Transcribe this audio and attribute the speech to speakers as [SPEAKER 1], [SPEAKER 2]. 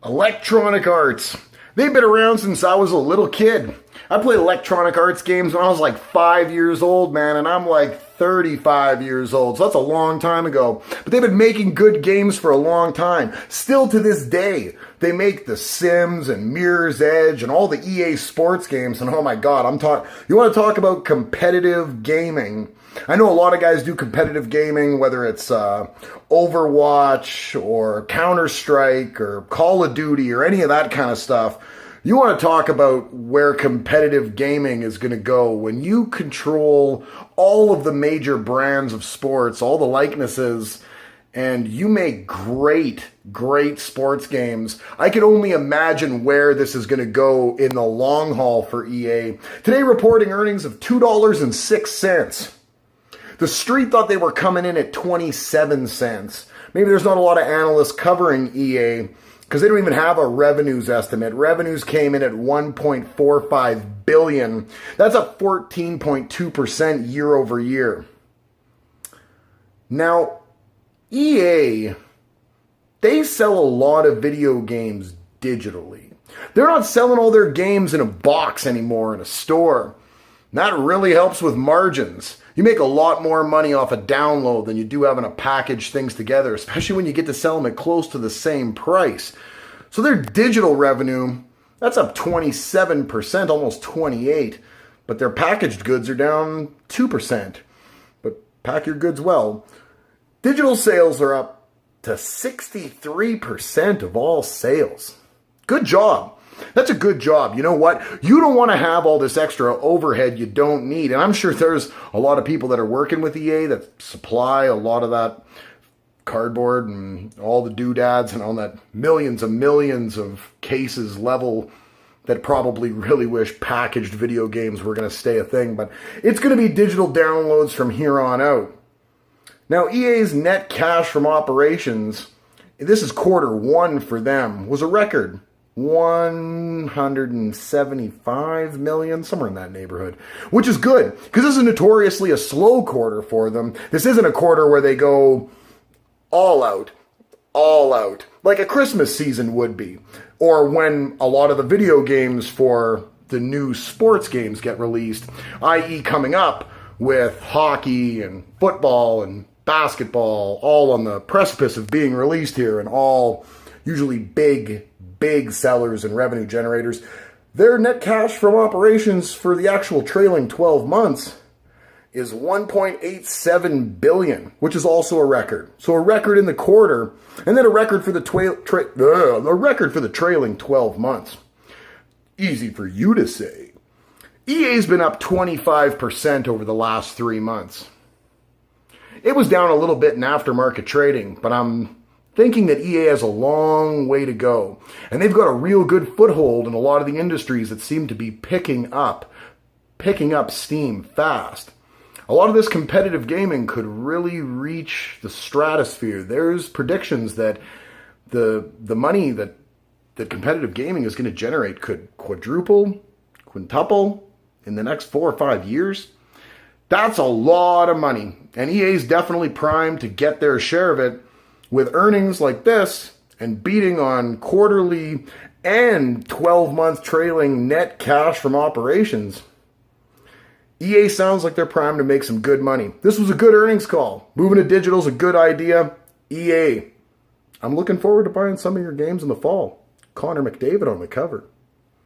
[SPEAKER 1] Electronic Arts. They've been around since I was a little kid. I played Electronic Arts games when I was like 5 years old, man, and I'm like 35 years old, so that's a long time ago. But they've been making good games for a long time. Still to this day, they make The Sims and Mirror's Edge and all the EA Sports games, and oh my god, you want to talk about competitive gaming. I know a lot of guys do competitive gaming, whether it's Overwatch or Counter-Strike or Call of Duty or any of that kind of stuff. You want to talk about where competitive gaming is going to go when you control all of the major brands of sports, all the likenesses, and you make great sports games. I can only imagine where this is going to go in the long haul for EA. Today reporting earnings of $2.06. The Street thought they were coming in at 27 cents. Maybe there's not a lot of analysts covering EA because they don't even have a revenues estimate. Revenues came in at $1.45 billion. That's up 14.2% year over year. Now, EA, they sell a lot of video games digitally. They're not selling all their games in a box anymore in a store. That really helps with margins. You make a lot more money off a download than you do having to package things together, especially when you get to sell them at close to the same price. So their digital revenue, that's up 27%, almost 28%, but their packaged goods are down 2%. But pack your goods well. Digital sales are up to 63% of all sales. Good job. That's a good job. You know what? You don't want to have all this extra overhead you don't need. And I'm sure there's a lot of people that are working with EA that supply a lot of that cardboard and all the doodads and all that millions of cases level that probably really wish packaged video games were going to stay a thing. But it's going to be digital downloads from here on out. Now, EA's net cash from operations, this is quarter one for them, was a record. 175 million, somewhere in that neighborhood, which is good because this is notoriously a slow quarter for them. This isn't a quarter where they go all out, like a Christmas season would be, or when a lot of the video games for the new sports games get released, i.e. coming up with hockey and football and basketball all on the precipice of being released here and all usually big sellers and revenue generators. Their net cash from operations for the actual trailing 12 months is $1.87 billion, which is also a record. So a record in the quarter, and then a record for the trailing 12 months. Easy for you to say. EA's been up 25% over the last 3 months. It was down a little bit in aftermarket trading, but I'm thinking that EA has a long way to go. And they've got a real good foothold in a lot of the industries that seem to be picking up steam fast. A lot of this competitive gaming could really reach the stratosphere. There's predictions that the money that competitive gaming is going to generate could quadruple, quintuple in the next 4 or 5 years. That's a lot of money. And EA's definitely primed to get their share of it. With earnings like this and beating on quarterly and 12-month trailing net cash from operations, EA sounds like they're primed to make some good money. This was a good earnings call. Moving to digital is a good idea. EA, I'm looking forward to buying some of your games in the fall. Connor McDavid on the cover.